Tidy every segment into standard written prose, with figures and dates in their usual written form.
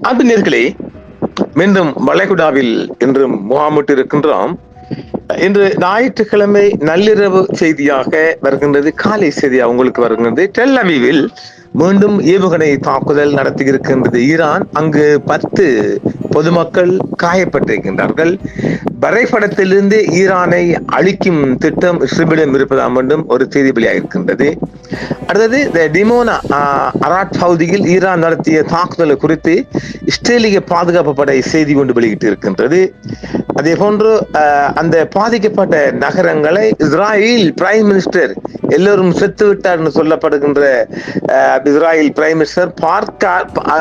அன்பினர்களே, மீண்டும் வளைகுடாவில் இன்றும் முகாமிட்டு இருக்கின்றோம். இன்று ஞாயிற்றுக்கிழமை நள்ளிரவு செய்தியாக வருகின்றது, காலை செய்தியாக உங்களுக்கு வருகின்றது. டெல் அவீவில் மீண்டும் ஏவுகணை தாக்குதல் நடத்தி இருக்கின்றது ஈரான். அங்கு 10 பொதுமக்கள் காயப்பட்டிருக்கின்றார்கள். வரைபடத்திலிருந்து ஈரானை அழிக்கும் திட்டம் இஸ்ரேலிடம் இருப்பதாம் என்றும் ஒரு செய்தி வெளியாகிருக்கின்றது. அடுத்தது டிமோனா அராட் பகுதியில் ஈரான் நடத்திய தாக்குதல் குறித்து இஸ்ரேலிய பாதுகாப்பு படை செய்தி கொண்டு வெளியிட்டு இருக்கின்றது. அதே போன்று அந்த பாதிக்கப்பட்ட நகரங்களை இஸ்ராயல் பிரைம் மினிஸ்டர் எல்லோரும் செத்து விட்டார் என்று சொல்லப்படுகின்ற இஸ்ராயல் பிரைம் மினிஸ்டர்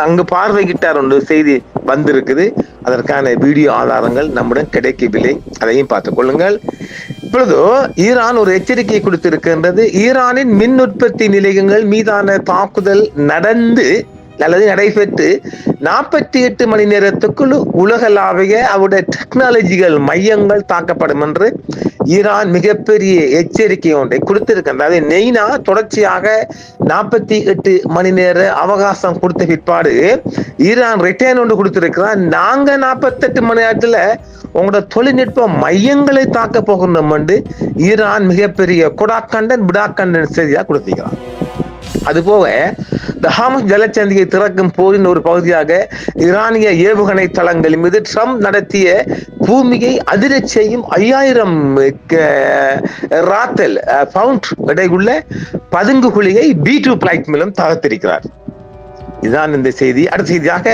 அங்கு பார்வையிட்டார் என்று செய்தி வந்திருக்குது. அதற்கான வீடியோ ஆதாரங்கள் நம்முடன் கிடைக்கவில்லை, அதையும் பார்த்துக் கொள்ளுங்கள். இப்பொழுது ஈரான் ஒரு எச்சரிக்கை கொடுத்திருக்கின்றது. ஈரானின் மின் உற்பத்தி நிலையங்கள் மீதான தாக்குதல் நடைபெற்று 48 மணி நேரத்துக்குள் உலகளாவிய அவருடைய டெக்னாலஜிகள் மையங்கள் தாக்கப்படும் என்று ஈரான் மிகப்பெரிய எச்சரிக்கை ஒன்றை கொடுத்திருக்கின்றது. நெய்னா தொடர்ச்சியாக 48 மணி நேர அவகாசம் கொடுத்த பிற்பாடு ஈரான் ரிட்டர்ன் ஒன்று கொடுத்திருக்கிறார். நாங்க 48 மணி நேரத்துல உங்களோட தொழில்நுட்ப மையங்களை தாக்க போகின்றோம் என்று ஈரான் மிகப்பெரிய கொடாக்கண்டன் விடாக்கண்டன் செய்தியாக கொடுத்திருக்கிறார். அதுபோக இந்த ஹார்முஸ் ஜலசந்தியை திறக்கும் போரின் ஒரு பகுதியாக ஈரானிய ஏவுகணை தளங்கள் மீது ட்ரம்ப் நடத்திய பூமியை அதிரச் செய்யும் 5000 ராத்தல் பவுண்ட் எடையுள்ள பதுங்கு குழியை B2 பிளைட் மூலம் தகர்த்திருக்கிறார். இதுதான் இந்த செய்தி. அடுத்த செய்தியாக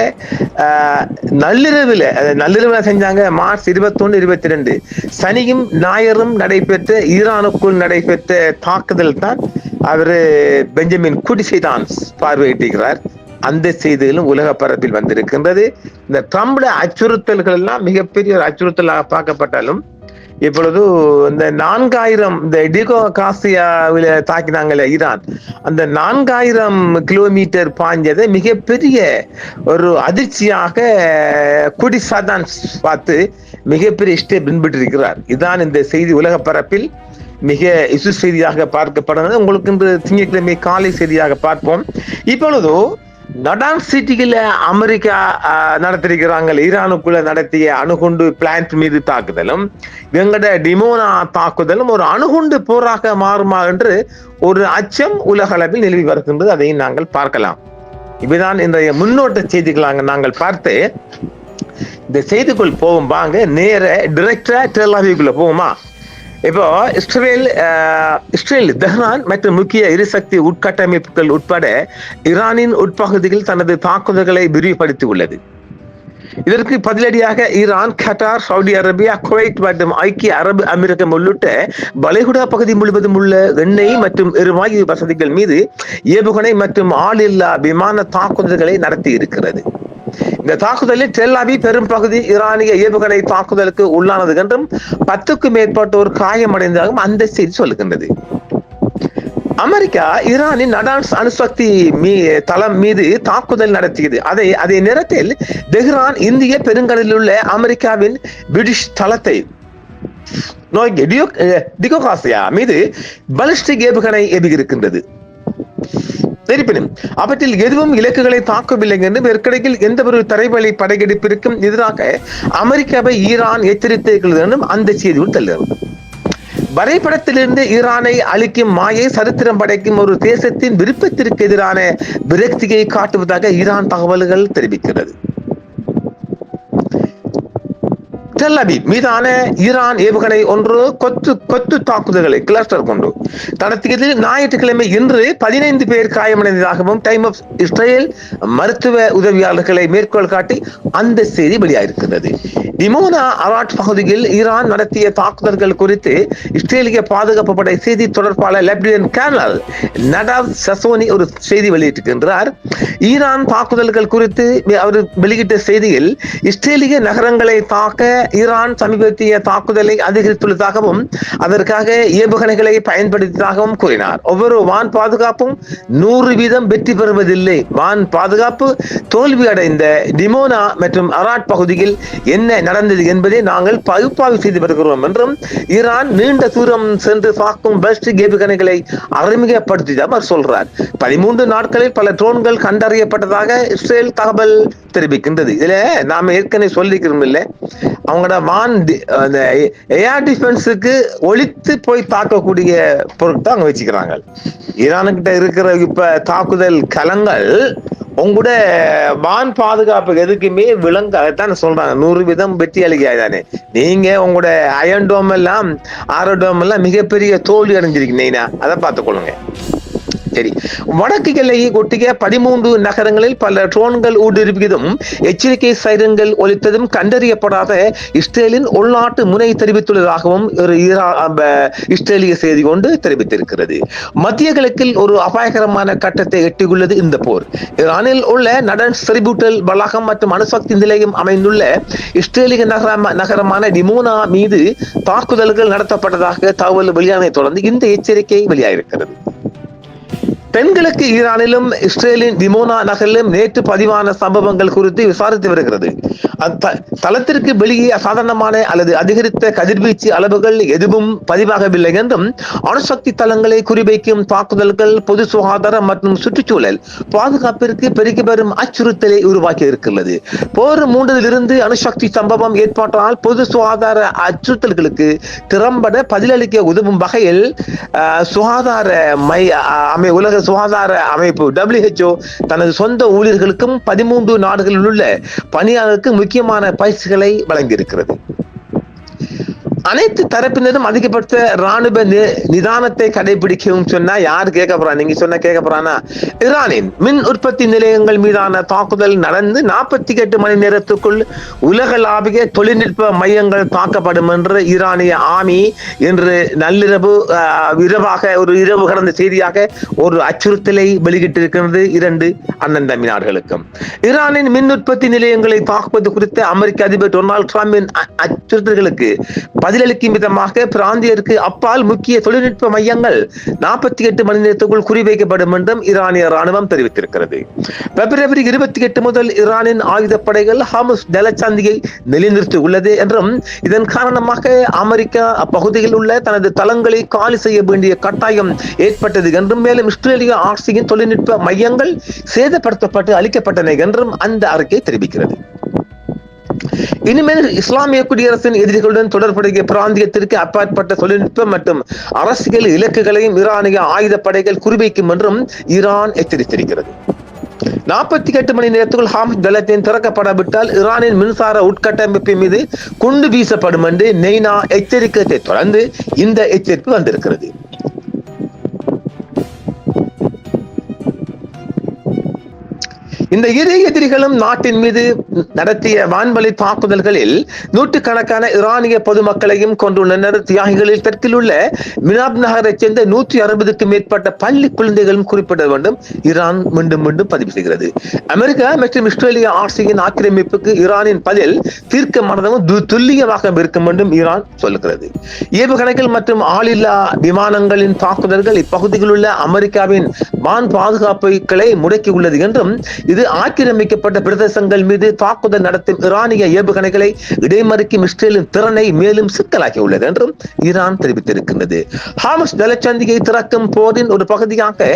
நள்ளிரவில் செஞ்சாங்க. மார்ச் 21, 22 சனியும் ஞாயிறும் நடைபெற்ற ஈரானுக்குள் நடைபெற்ற தாக்குதல் தான் அவரு பெஞ்சமின் குடிசை தான் பார்வையிட்டிருக்கிறார். அந்த செய்திகளும் உலக பரப்பில் வந்திருக்கின்றது. இந்த ட்ரம்ப்ட அச்சுறுத்தல்கள் எல்லாம் மிகப்பெரிய ஒரு அச்சுறுத்தலாக பார்க்கப்பட்டாலும் இப்பொழுது இந்த 4000 இந்த டிகோ காசியாவில தாக்கினாங்கல்ல ஈரான், அந்த 4000 கிலோமீட்டர் பாஞ்சதை மிகப்பெரிய ஒரு அதிர்ச்சியாக குடிசாதான் பார்த்து மிகப்பெரிய ஸ்டெப் பின்பற்றிருக்கிறார். இதுதான் இந்த செய்தி உலக பரப்பில் மிக இசு செய்தியாக பார்க்கப்படுகிறது. உங்களுக்கு இன்று திங்கட்கிழமை காலை செய்தியாக பார்ப்போம். இப்பொழுது நடான் சிட்டியில அமெரிக்கா நடத்திருக்கிறாங்க. ஈரானுக்குள்ள நடத்திய அணுகுண்டு பிளான்ட் மீது தாக்குதலும் எங்கட டிமோனா தாக்குதலும் ஒரு அணுகுண்டு போராக மாறுமா என்று ஒரு அச்சம் உலக அளவில் நிலவி வருகின்றது. அதையும் நாங்கள் பார்க்கலாம். இவைதான் இன்றைய முன்னோட்ட செய்திகளாக நாங்கள் பார்த்து இந்த செய்திக்குள் போவோம். வாங்க நேர டிரெக்டா டெல் அவீவுக்குள்ள போவோமா? இப்போ இஸ்ரேல் தெஹ்ரான் மற்றும் முக்கிய எரிசக்தி உட்கட்டமைப்புகள் உட்பட ஈரானின் உட்பகுதியில் தனது தாக்குதல்களை விரிவுபடுத்தி உள்ளது. இதற்கு பதிலடியாக Iran, Qatar, Saudi Arabia, Kuwait மற்றும் ஐக்கிய அரபு அமீரகம் உள்ளிட்ட வளைகுடா பகுதி முழுவதும் உள்ள எண்ணெய் மற்றும் எரிவாயு வசதிகள் மீது ஏவுகணை மற்றும் ஆளில்லா விமான தாக்குதல்களை நடத்தி இருக்கிறது. இந்த தாக்குதலில் டெல் அவீவ் பெரும் பகுதி ஈரானிய ஏவுகணை தாக்குதலுக்கு உள்ளானது என்றும் 10க்கும் மேற்பட்டோர் காயமடைந்ததாகவும் அந்த செய்தி சொல்லுகின்றது. அமெரிக்கா ஈரானின் நடான்ஸ் அணுசக்தி தளம் மீது தாக்குதல் நடத்தியது. அதே நேரத்தில் தெஹ்ரான் இந்திய பெருங்கடலில் உள்ள அமெரிக்காவின் பிரிட்டிஷ் தளத்தை டிகோகாசியா மீது பாலிஸ்டிக் ஏவுகணை ஏவியிருக்கின்றது. இருப்பினும் அவற்றில் எதுவும் இலக்குகளை தாக்கவில்லை என்று ஏற்கனவே எந்த ஒரு தரைவழி படையெடுப்பிற்கும் எதிராக அமெரிக்காவை ஈரான் எச்சரித்திருக்கிறது என்றும் அந்த செய்தியில் தள்ளுகிறது. வரைபடத்திலிருந்து ஈரானை அழிக்கும் மாயை சரித்திரம் படைக்கும் ஒரு தேசத்தின் விருப்பத்திற்கு எதிரான விரக்தியை காட்டுவதாக ஈரான் தகவல்கள் தெரிவிக்கிறது. டெல் அவீவ் மீதான ஈரான் ஏவுகணை ஒன்று கொத்து தாக்குதல்களை கிளஸ்டர் கொண்டு நடத்தியதில் ஞாயிற்றுக்கிழமை இன்று 15 பேர் காயமடைந்ததாகவும் டைம் ஆஃப் இஸ்ரேல் மருத்துவ உதவியாளர்களை மேற்கோள் காட்டி அந்த செய்தி வெளியாகிருக்கிறது. டிமோனா அராட் பகுதியில் ஈரான் நடத்திய தாக்குதல்கள் குறித்து இஸ்ரேலிய பாதுகாப்பு படை செய்தி தொடர்பாளர் லெப்டினன்ட் கர்னல் நடாவ் சசோனி ஒரு செய்தி வெளியிட்டிருக்கின்றார். ஈரான் தாக்குதல்கள் குறித்து அவர் வெளியிட்ட செய்தியில் இஸ்ரேலிய நகரங்களை தாக்க ஈரான் சமீபத்திய தாக்குதலை அதிகரித்துள்ளதாகவும் அதற்காக ஏவுகணைகளை பயன்படுத்தியதாகவும் கூறினார். ஒவ்வொரு வான் பாதுகாப்பும் 100% வெற்றி பெறுவதில்லை. வான் பாதுகாப்பு தோல்வி அடைந்த டிமோனா மற்றும் அராட் பகுதியில் என்ன நடந்தது என்பதை நாங்கள் பகுப்பாய்வு செய்து வருகிறோம் என்றும் ஈரான் நீண்ட தூரம் சென்று தாக்கும் பாலிஸ்டிக் ஏவுகணைகளை அறிமுகப்படுத்தி அவர் சொல்றார். 13 நாட்களில் பல ட்ரோன்கள் கண்டறியப்பட்டதாக இஸ்ரேல் தகவல் தெரிவிக்கின்றது. இதுல நாம ஏற்கனவே சொல்லிக்கிறோம் இல்ல, அவங்களோட ஏர் டிஃபென்ஸுக்கு ஒழித்து போய் தாக்கக்கூடிய பொருட்கள் அங்க வச்சுக்கிறாங்க. ஈரானுக்கிட்ட இருக்கிற இப்ப தாக்குதல் கலங்கள் உங்களோட வான் பாதுகாப்பு எதுக்குமே விலங்காகத்தான் சொல்றாங்க. 100% வெற்றி அளிக்காதானே. நீங்க உங்களோட அயன்டோம் எல்லாம் ஆரோடோம் எல்லாம் மிகப்பெரிய தோல்வி அடைஞ்சிருக்கீங்க. அதை பார்த்துக்கொள்ளுங்க. சரி, வடக்கு எல்லையை ஒட்டிய 13 நகரங்களில் பல ட்ரோன்கள் ஊடுருவியதும் எச்சரிக்கை சைரன்கள் ஒலித்ததும் கண்டறியப்படாத இஸ்ரேலின் உள்நாட்டு முனை தெரிவித்துள்ளதாகவும் ஒரு இஸ்ரேலிய செய்தி கொண்டு தெரிவித்திருக்கிறது. மத்திய கிழக்கில் ஒரு அபாயகரமான கட்டத்தை எட்டியுள்ளது இந்த போர். ஈரானில் உள்ள நடன் செறிபூட்டல் வளாகம் மற்றும் அணுசக்தி நிலையம் அமைந்துள்ள இஸ்ரேலிய நகரமான டிமோனா மீது தாக்குதல்கள் நடத்தப்பட்டதாக தகவல் வெளியானதை தொடர்ந்து இந்த எச்சரிக்கை வெளியாகிருக்கிறது. தென்கிழக்கு ஈரானிலும் இஸ்ரேலின் டிமோனா நகரிலும் நேற்று பதிவான சம்பவங்கள் குறித்து விசாரித்து வருகிறது. தளத்திற்கு வெளியே அசாதாரணமான அல்லது அதிகரித்த கதிர்வீச்சு அளவுகள் எதுவும் பதிவாகவில்லை என்றும் அணுசக்தி தளங்களை குறிவைக்கும் தாக்குதல்கள் பொது சுகாதாரம் மற்றும் சுற்றுச்சூழல் பாதுகாப்பிற்கு பெருகி வரும் அச்சுறுத்தலை உருவாக்கி இருக்கிறது. போர் மூண்டதிலிருந்து அணுசக்தி சம்பவம் ஏற்பட்டால் பொது சுகாதார அச்சுறுத்தல்களுக்கு திறம்பட பதிலளிக்க உதவும் வகையில் உலக சுகாதார அமைப்பு WHO தனது சொந்த ஊழியர்களுக்கும் 13 நாடுகளில் உள்ள பணியாளருக்கு முக்கியமான பயிற்சிகளை வழங்கியிருக்கிறது. அனைத்து தரப்பினரும் அதிகபட்ச ராணுவ நிதானத்தை கடைபிடிக்கவும் சொன்னா யாரு கேட்க போறா? நீங்க சொன்ன கேட்க போறானா? ஈரானின் மின் உற்பத்தி நிலையங்கள் மீதான தாக்குதல் நடந்து 48 மணி நேரத்துக்குள் உலகளாவிய தொழில்நுட்ப மையங்கள் தாக்கப்படும் என்று ஈரானிய ஆர்மி இன்று நள்ளிரவு ஒரு இரவு கடந்த செய்தியாக ஒரு அச்சுறுத்தலை வெளியிட்டிருக்கிறது 2 அண்ணன் தம்பி நாடுகளுக்கும். ஈரானின் மின் உற்பத்தி நிலையங்களை தாக்குவது குறித்த அமெரிக்க அதிபர் டொனால்டு டிரம்பின் அச்சுறுத்தல்களுக்கு பதிலளிக்கும் விதமாக பிராந்தியருக்கு அப்பால் முக்கிய தொழில்நுட்ப மையங்கள் 48 மணி நேரத்துக்குள் குறிவைக்கப்படும் என்றும் ஈரானிய ராணுவம் தெரிவித்திருக்கிறது. பிப்ரவரி 28 முதல் ஈரானின் ஆயுதப்படைகள் ஹார்முஸ் ஜலசந்தியை நிலைநிறுத்தி உள்ளது என்றும் இதன் காரணமாக அமெரிக்கா அப்பகுதியில் உள்ள தனது தளங்களை காலி செய்ய வேண்டிய கட்டாயம் ஏற்பட்டது என்றும் மேலும் இஸ்ரேலிய ஆட்சியின் தொழில்நுட்ப மையங்கள் சேதப்படுத்தப்பட்டு அளிக்கப்பட்டன என்றும் அந்த அறிக்கை தெரிவிக்கிறது. இனிமேல் இஸ்லாமிய குடியரசின் எதிரிகளுடன் தொடர்புடைய பிராந்தியத்திற்கு அப்பாற்பட்ட தொழில்நுட்பம் மற்றும் அரசியல் இலக்குகளையும் ஈரானிய ஆயுதப்படைகள் குறிவைக்கும் என்றும் ஈரான் எச்சரித்திருக்கிறது. 48 மணி நேரத்துக்குள் ஹார்முஸ் ஜலசந்தி திறக்கப்படாவிட்டால் ஈரானின் மின்சார உட்கட்டமைப்பு மீது குண்டு வீசப்படும் என்று நெய்னா எச்சரிக்கையை தொடர்ந்து இந்த எச்சரிக்கை வந்திருக்கிறது. இந்த இரு எதிரிகளும் நாட்டின் மீது நடத்திய வான்வழி தாக்குதல்களில் நூற்றுக்கணக்கான ஈரானிய பொதுமக்களையும் கொண்டுள்ளனர். தியாகிகளில் தெற்கில் உள்ள மினாப் நகரைச் சேர்ந்த 160க்கும் மேற்பட்ட பள்ளி குழந்தைகளும் குறிப்பிட வேண்டும் ஈரான் மீண்டும் பதிவு செய்கிறது. அமெரிக்கா மற்றும் இஸ்ரேலிய ஆட்சியின் ஆக்கிரமிப்புக்கு ஈரானின் பதில் தீர்க்கமானதும் துல்லியமாக இருக்கும் என்றும் ஈரான் சொல்லுகிறது. ஏவுகணைகள் மற்றும் ஆளில்லா விமானங்களின் தாக்குதல்கள் இப்பகுதியில் உள்ள அமெரிக்காவின் வான் பாதுகாப்புகளை முடக்கியுள்ளது என்றும் இது ஆக்கிரமிக்கப்பட்ட பிரதேசங்கள் மீது தாக்குதல் நடத்தும் ஈரானிய ஏவுகணைகளை இடைமறிக்கும் இஸ்ரேலின் திறனை மேலும் சிக்கலாக்கியுள்ளது என்றும் ஈரான் தெரிவித்திருக்கின்றது. ஹார்முஸ் ஜலசந்தியை திறக்கும் போரின் ஒரு பகுதியாக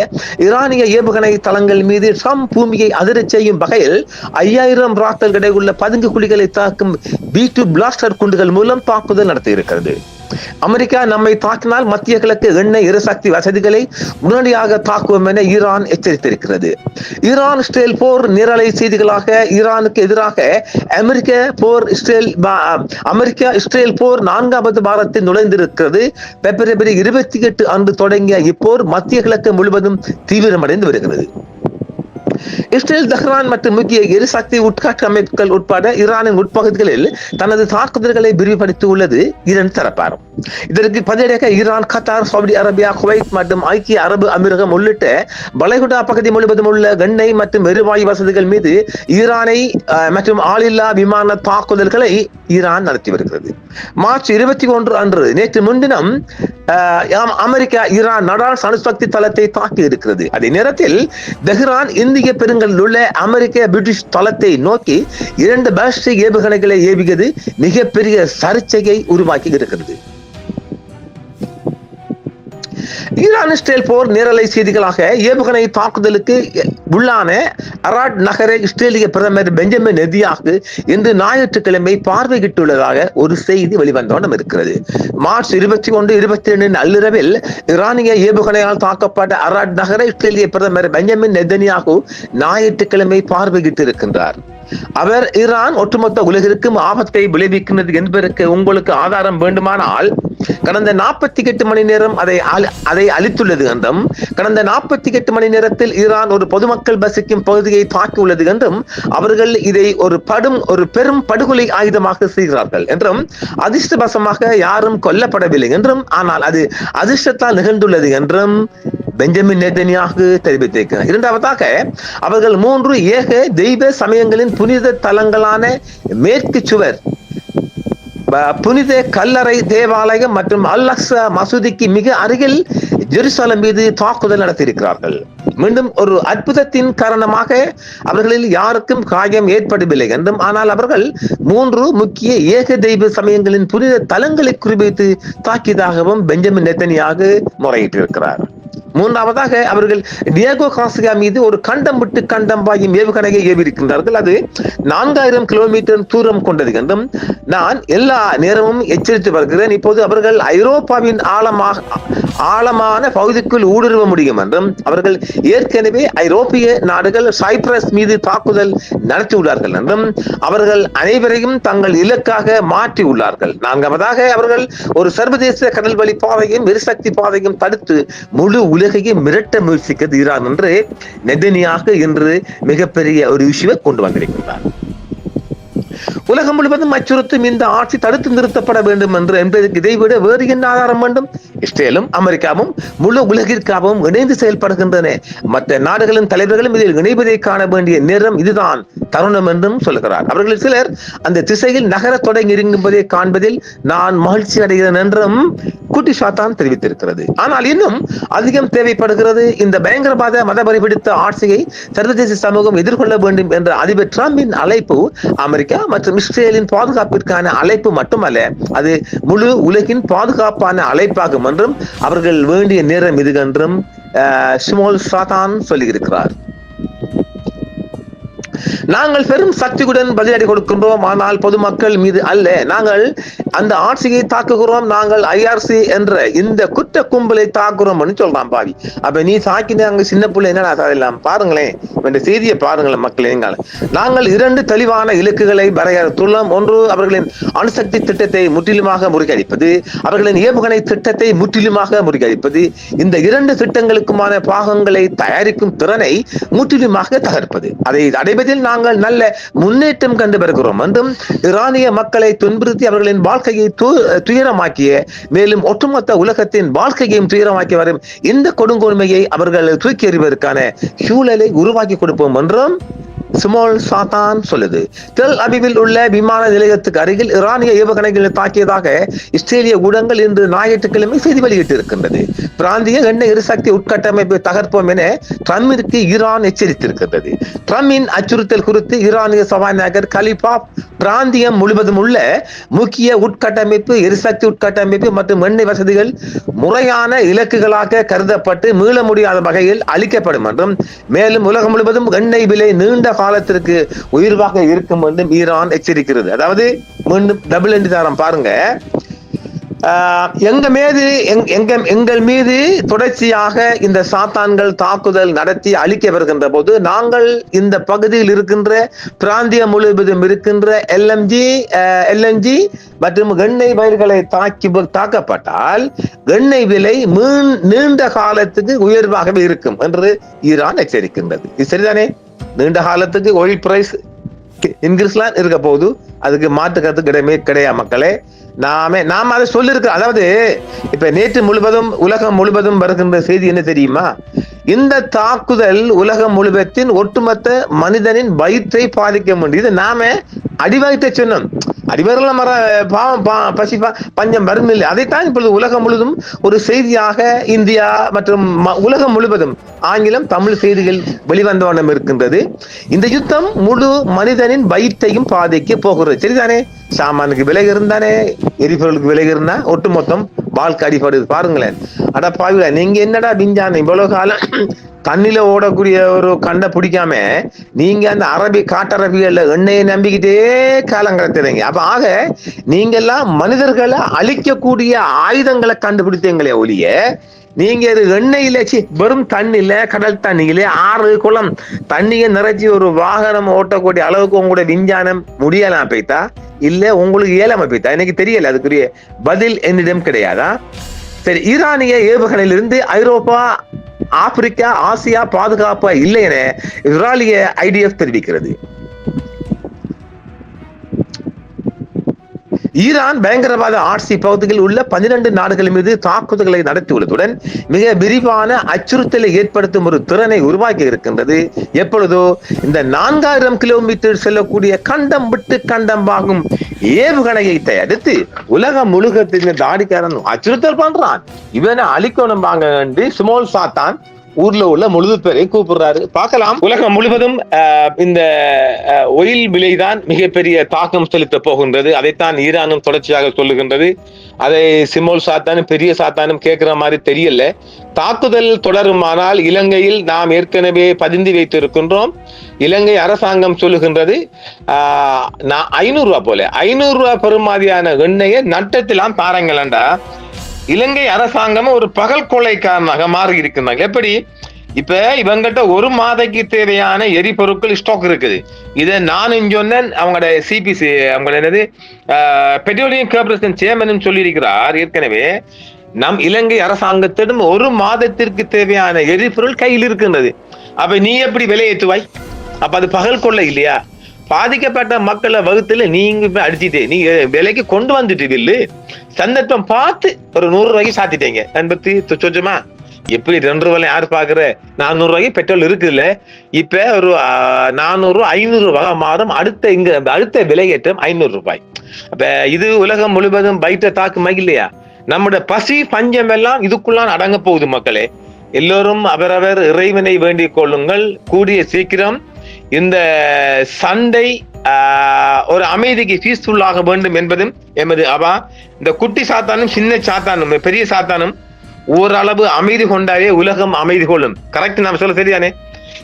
ஈரானிய ஏவுகணை தளங்கள் மீது ட்ரம்ப் பூமியை அதிரச் செய்யும் வகையில் 5000 ராக்கள் கிடையுள்ள பதுங்கு குழிகளை தாக்கும் B2 பிளாஸ்டர் குண்டுகள் மூலம் தாக்குதல் நடத்தியிருக்கிறது. அமெரிக்கா நம்மை தாக்கினால் மத்திய கிழக்கு எண்ணெய் எரிசக்தி வசதிகளை உடனடியாக தாக்குவோம் என ஈரான் எச்சரித்திருக்கிறது. ஈரான் இஸ்ரேல் போர் நேரலை செய்திகளாக ஈரானுக்கு எதிராக அமெரிக்கா இஸ்ரேல் போர் 4வது வாரத்தில் நுழைந்திருக்கிறது. பிப்ரவரி 28 அன்று தொடங்கிய இப்போர் மத்திய கிழக்கு முழுவதும் தீவிரமடைந்து வருகிறது. இஸ்ரேல் தெஹ்ரான் மற்றும் முக்கிய எரிசக்தி உட்கட்டமைப்புகள் உட்பட ஈரானின் உட்பகுதிகளில் தனது தாக்குதல்களை விரிவுபடுத்தி உள்ளது 2 தரப்பாரும். இதற்கு பதிலடியாக Iran, Qatar, Saudi Arabia, Kuwait மற்றும் ஐக்கிய அரபு அமீரகம் உள்ளிட்ட வளைகுடா பகுதி முழுவதும் உள்ள எண்ணெய் மற்றும் எரிவாயு வசதிகள் மீது ஈரானை மற்றும் ஆளில்லா விமான தாக்குதல்களை ஈரான் நடத்தி வருகிறது. மார்ச் 21 அன்று நேற்று முன்தினம் அமெரிக்கா ஈரான் நடான்ஸ் அணுசக்தி தளத்தை தாக்கி இருக்கிறது. அதே நேரத்தில் தெஹ்ரான் இந்திய இந்திய பெருங்கடலில் உள்ள அமெரிக்க பிரிட்டிஷ் தளத்தை நோக்கி 2 பாலிஸ்டிக் ஏவுகணைகளை ஏவியது மிகப்பெரிய சர்ச்சையை உருவாக்கி இருக்கிறது. ஈரான் இஸ்ரேல் போர் நேரலை செய்திகளாக ஏவுகணை தாக்குதலுக்கு உள்ளான அராட் நகரை இஸ்ரேலிய பிரதமர் பெஞ்சமின் நெதன்யாகு இன்று ஞாயிற்றுக்கிழமை பார்வையிட்டுள்ளதாக ஒரு செய்தி வெளிவந்தோடம் இருக்கிறது. மார்ச் 21, 22 நள்ளிரவில் ஈரானிய ஏவுகணையால் தாக்கப்பட்ட அராட் நகரை இஸ்ரேலிய பிரதமர் பெஞ்சமின் நெதன்யாகு ஞாயிற்றுக்கிழமை பார்வையிட்டு இருக்கின்றார். அவர் ஈரான் ஒட்டுமொத்த உலகிற்கும் ஆபத்தை விளைவிக்கின்றது என்பதற்கு உங்களுக்கு ஆதாரம் வேண்டுமானால் கடந்த 48 மணி நேரம் அதை அளித்துள்ளது என்றும், கடந்த 48 மணி நேரத்தில் ஈரான் ஒரு பொதுமக்கள் வசிக்கும் பகுதியை தாக்கியுள்ளது என்றும், அவர்கள் இதை ஒரு பெரும் படுகொலை ஆயுதமாக செய்கிறார்கள் என்றும், அதிர்ஷ்டவசமாக யாரும் கொல்லப்படவில்லை என்றும், ஆனால் அது அதிர்ஷ்டத்தால் நிகழ்ந்துள்ளது என்றும் பெஞ்சமின் நெதன்யாகு தெரிவித்திருக்கிறார். இரண்டாவதாக அவர்கள் 3 ஏக தெய்வ சமயங்களின் புனித தலங்களான மேற்கு சுவர், புனித கல்லறை தேவாலயம் மற்றும் அல்-அக்ஸா மசூதிக்கு மிக அருகில் ஜெருசலம் மீது தாக்குதல் நடத்தியிருக்கிறார்கள். மீண்டும் ஒரு அற்புதத்தின் காரணமாக அவர்களில் யாருக்கும் காயம் ஏற்படவில்லை என்றும், ஆனால் அவர்கள் 3 முக்கிய ஏக தெய்வ சமயங்களின் புனித தலங்களை குறிவைத்து தாக்கியதாகவும் பெஞ்சமின் நெதன்யாகு முறையிட்டிருக்கிறார். மூன்றாவதாக அவர்கள் டியேகோ கார்சியா மீது ஒரு கண்டம் விட்டு கண்டம் பாயும் ஏவுகணையை ஏவியிருக்கின்றார்கள். அது 4000 கிலோமீட்டர் தூரம் கொண்டது என்றும் நான் எல்லா நேரமும் எச்சரித்து வருகிறேன். இப்போது அவர்கள் ஐரோப்பாவின் ஆழமான பகுதிக்குள் ஊடுருவ முடியும் என்றும், அவர்கள் ஏற்கனவே ஐரோப்பிய நாடுகள் சைப்ரஸ் மீது தாக்குதல் நடத்தியுள்ளார்கள் என்றும், அவர்கள் அனைவரையும் தங்கள் இலக்காக மாற்றியுள்ளார்கள். நான்காவதாக அவர்கள் ஒரு சர்வதேச கடல் வழி பாதையும் எரிசக்தி பாதையும் தடுத்து முழு உலகையே மிரட்ட முயற்சிக்கிறது ஈரான் என்று நெதன்யாகு இன்று மிகப்பெரிய ஒரு இஷ்யூவை கொண்டு வந்திருக்கிறார். உலகம் முழுவதும் அச்சுறுத்தும் இந்த ஆட்சி தடுத்து நிறுத்தப்பட வேண்டும் என்று என்பதற்கு இதைவிட வேறு என்ன ஆதாரம் வேண்டும்? இஸ்ரேலும் அமெரிக்காவும் முழு உலகிற்காகவும் இணைந்து செயல்படுகின்றன. மற்ற நாடுகளின் தலைவர்களும் இதில் இணைவதை காண வேண்டிய நேரம் இதுதான் தருணம் என்றும் சொல்கிறார். அவர்கள் சிலர் அந்த திசையில் நகர தொடங்கி இருக்கும்போதே காண்பதில் நான் மகிழ்ச்சி அடைகிறேன் என்றும் குட்டிஷாத்தான் தெரிவித்திருக்கிறது. ஆனால் இன்னும் அதிகம் தேவைப்படுகிறது. இந்த பயங்கரவாத மதவரி பிடித்த ஆட்சியை சர்வதேச சமூகம் எதிர்கொள்ள வேண்டும் என்ற அதிபர் டிரம்பின் அழைப்பு அமெரிக்கா மற்றும் இஸ்ரேலின் பாதுகாப்பிற்கான அழைப்பு மட்டுமல்ல, அது முழு உலகின் பாதுகாப்பான அழைப்பாகும் என்றும் அவர்கள் வேண்டிய நேரம் இது என்றும் ஷிமோல் சாதான் சொல்லியிருக்கிறார். நாங்கள் பெரும் சக்தியுடன் பதிலடி கொடுக்கின்றோம், ஆனால் பொதுமக்கள் மீது அல்ல. நாங்கள் அந்த ஆட்சியை தாக்குகிறோம். நாங்கள் IRC என்ற இந்த குற்ற கும்பலை தாக்குறோம் சொல்றான் பாவி. அப்ப நீ தாக்கினாங்க சின்ன பிள்ளை என்னடா அதெல்லாம் பாருங்களேன், இந்த செய்தியை பாருங்களேன் மக்களே. நாங்கள் 2 தெளிவான இலக்குகளை வரையறுத்துள்ளோம். ஒன்று, அவர்களின் அணுசக்தி திட்டத்தை முற்றிலுமாக முறியடிப்பது, அவர்களின் ஏவுகணை திட்டத்தை முற்றிலுமாக முறியடிப்பது. இந்த 2 திட்டங்களுக்குமான பாகங்களை தயாரிக்கும் திறனை முற்றிலுமாக தகர்ப்பது. அதை அடைவதில் நாங்கள் நல்ல முன்னேற்றம் கண்டு வருகிறோம் என்றும், ஈரானிய மக்களை துன்புறுத்தி அவர்களின் வாழ்க்கையை துயரமாக்கிய, மேலும் ஒட்டுமொத்த உலகத்தின் வாழ்க்கையையும் துயரமாக்கி வரும் இந்த கொடுங்கோன்மையை அவர்கள் தூக்கி எறிவதற்கான சூழலை உருவாக்கி கொடுப்போம் என்றும் ஷிமோல் சாதான் சொல்லுது. டெல் அவிவில் உள்ள விமான நிலையத்துக்கு அருகில் ஈரானிய ஏவுகணைகளை தாக்கியதாக இஸ்ரேலிய ஊடகங்கள் இன்று ஞாயிற்றுக்கிழமை செய்தி வெளியிட்டு இருக்கின்றது. பிராந்திய எண்ணெய் எரிசக்தி உட்கட்டமைப்பை தகர்ப்போம் என ட்ரம்பிற்கு ஈரான் எச்சரித்திருக்கிறது. ட்ரம்பின் அச்சுறுத்தல் குறித்து ஈரானிய சபாநாயகர் கலிபா பிராந்தியம் முழுவதும் உள்ள முக்கிய உட்கட்டமைப்பு, எரிசக்தி உட்கட்டமைப்பு மற்றும் எண்ணெய் வசதிகள் முறையான இலக்குகளாக கருதப்பட்டு மீள முடியாத வகையில் அளிக்கப்படும் என்றும், மேலும் உலகம் முழுவதும் எண்ணெய் விலை நீண்ட காலத்திற்கு உயர்வாக இருக்கும் என்றும் ஈரான் எச்சரிக்கிறது. அதாவது மீண்டும் டபுள் என்டி தாரம் பாருங்க. எங்கள் மீது தொடர்ச்சியாக இந்த சாத்தான்கள் தாக்குதல் நடத்தி அழிக்க வருகின்ற போது, நாங்கள் இந்த பகுதியில் இருக்கின்ற பிராந்தியம் முழுவதும் இருக்கின்ற LNG மற்றும் எண்ணெய் வயல்களை தாக்கப்பட்டால் எண்ணெய் விலை நீண்ட காலத்துக்கு உயர்வாகவே இருக்கும் என்று ஈரான் எச்சரிக்கின்றது. இது சரிதானே? நீண்ட காலத்துக்கு ஆயில் பிரைஸ் இன்க்ரீஸ்லாம் இருக்க போது அதுக்கு மாற்று கருத்து கிடையாது மக்களே. நாம அதை சொல்லிருக்க. அதாவது இப்ப நேற்று முழுவதும் உலகம் முழுவதும் வருகின்ற செய்தி என்ன தெரியுமா? இந்த தாக்குதல் உலகம் முழுவதின் ஒட்டுமொத்த மனிதனின் வயிற்றை பாதிக்க முடியுது. நாம அடிவயிற்றை சொன்னோம். அதிபர்கள் மர பாவம் பசி பஞ்சம் வரும் இல்லை. அதைத்தான் இப்பொழுது உலகம் முழுவதும் ஒரு செய்தியாக இந்தியா மற்றும் உலகம் முழுவதும் ஆங்கிலம் தமிழ் செய்திகள் வெளிவந்த வண்ணம் இருக்கின்றது. இந்த யுத்தம் முழு மனிதனின் வயிற்றையும் பாதிக்க போகிறது. சரிதானே? சாமானுக்கு விலை இருந்தானே, எரிபொருளுக்கு விலை இருந்தா ஒட்டுமொத்தம் வாழ்க்கை அடிப்படுது. பாருங்களேன், அட பாவில நீங்க என்னடா விஞ்ஞானம் இவ்வளவு காலம் தண்ணில ஓடக்கூடிய ஒரு கண்டை பிடிக்காம நீங்க அந்த அரபி காட்டரபிகள்ல எண்ணெயை நம்பிக்கிட்டே காலம் கடத்துறீங்க. அப்ப ஆக நீங்க எல்லாம் மனிதர்களை அழிக்கக்கூடிய ஆயுதங்களை கண்டுபிடித்தீங்களே ஒழிய நீங்க இது எண்ணெயில வெறும் தண்ணியில கடல் தண்ணியில ஆறு குளம் தண்ணியை நிறைச்சி ஒரு வாகனம் ஓட்டக்கூடிய அளவுக்கு உங்களோட விஞ்ஞானம் முடியலாம் போய்த்தா இல்ல உங்களுக்கு இயலாம போய்த்தா எனக்கு தெரியல. அதுக்குரிய பதில் என்னிடம் கிடையாதா? சரி, ஈரானிய ஏவுகணையிலிருந்து ஐரோப்பா ஆப்பிரிக்கா ஆசியா பாதுகாப்பா இல்லை என இஸ்ரேலிய IDF தெரிவிக்கிறது. ஈரான் பயங்கரவாத ஆட்சி பகுதியில் உள்ள 12 நாடுகள் மீது தாக்குதல்களை நடத்தியுள்ளதுடன் மிக விரிவான அச்சுறுத்தலை ஏற்படுத்தும் ஒரு திறனை உருவாக்கி இருக்கின்றது. எப்பொழுதோ இந்த 4000 கிலோமீட்டர் செல்லக்கூடிய கண்டம் விட்டு கண்டம் வாங்கும் ஏவுகணையை தயாரித்து உலகம் முழுக்கத்தின் தாடிக்காரன் அச்சுறுத்தல் பண்றான். இவனை அழிக்கணும் வாங்க என்று ஸ்மால் சாத்தான் ஊர்ல உள்ள முழு பேரை கூப்பிடுறாரு. பார்க்கலாம். உலகம் முழுவதும் இந்த ஒயில் விலைதான் மிகப்பெரிய தாக்கம் செலுத்த போகின்றது. அதைத்தான் ஈரானும் தொடர்ச்சியாக சொல்லுகின்றது. அதை சிமோல் சாத்தானும் பெரிய சாத்தானும் கேட்கிற மாதிரி தெரியல. தாக்குதல் தொடருமானால் இலங்கையில் நாம் ஏற்கனவே பதிந்து வைத்திருக்கின்றோம். இலங்கை அரசாங்கம் சொல்லுகின்றது 500 ரூபாய் போல 500 ரூபாய் பெறுமாதியான எண்ணெயை நட்டத்திலாம் பாருங்களா. இலங்கை அரசாங்கமும் ஒரு பகல் கொள்ளைக்காரனாக மாறி இருக்கிறாங்க. எப்படி? இப்ப இவங்கிட்ட ஒரு மாதைக்கு தேவையான எரிபொருட்கள் ஸ்டாக் இருக்குது. இதை நான் சொன்னேன். அவங்களோட சிபிசி அவங்களோட என்னது பெட்ரோலியம் கார்பரேஷன் சேர்மன் சொல்லி இருக்கிறார். ஏற்கனவே நம் இலங்கை அரசாங்கத்திடம் ஒரு மாதத்திற்கு தேவையான எரிபொருள் கையில் இருக்கின்றது. அப்ப நீ எப்படி விலையேற்றுவாய்? அப்ப அது பகல் கொள்ளை இல்லையா? பாதிக்கப்பட்ட மக்களை வகுத்துல நீங்க அடிச்சுட்டே நீ விலைக்கு கொண்டு வந்துட்டு வில்லு சந்தர்ப்பம் பார்த்து ஒரு 100 ரூபாய்க்கு சாத்திட்டீங்க. அன்பத்தி சொச்சமா எப்படி 2 ரூபாய் யாரு பாக்குற? 400 ரூபாய்க்கு பெட்ரோல் இருக்குல்ல. இப்ப ஒரு 400 500 ரூபாய் மாதம் அடுத்த விலையேற்றம் 500 ரூபாய். அப்ப இது உலகம் முழுவதும் பைட்ட தாக்குமா இல்லையா? நம்முடைய பசி பஞ்சம் எல்லாம் இதுக்குள்ளான் அடங்க போகுது. மக்களே எல்லோரும் அவரவர் இறைவனை வேண்டிக் கொள்ளுங்கள். கூடிய சீக்கிரம் இந்த சண்டை ஒரு அமைதிக்கு பீஸ்ஃபுல்லாக வேண்டும் என்பதும் எமது அவா. இந்த குட்டி சாத்தானும் சின்ன சாத்தானும் பெரிய சாத்தானும் ஓரளவு அமைதி கொண்டாவே உலகம் அமைதி கொள்ளும். கரெக்ட்? நம்ம சொல்ல சரிதானே?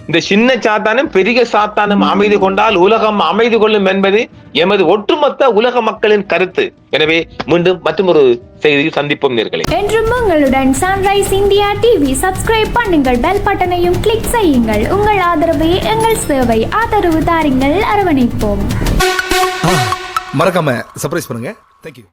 இந்த சின்ன சாத்தானும் பெரிய சாத்தானும் அமைதி கொண்டால் உலகம் அமைதி கொள்ளும் என்பது எமது ஒட்டுமொத்த உலக மக்களின் கருத்து. எனவே மீண்டும் மற்றொரு செய்தியில் சந்திப்போம் நேயர்களே. என்றும் உங்களுடன் சன்ரைஸ் இந்தியா டிவி சப்ஸ்கிரைப் பண்ணுங்கள், பெல் பட்டனையும் கிளிக் செய்யுங்கள். உங்கள் ஆதரவே எங்கள் சேவை. ஆதரவு தாருங்கள், அரவணைப்போம். மறக்காம சர்ப்ரைஸ் பண்ணுங்க. தேங்க்யூ.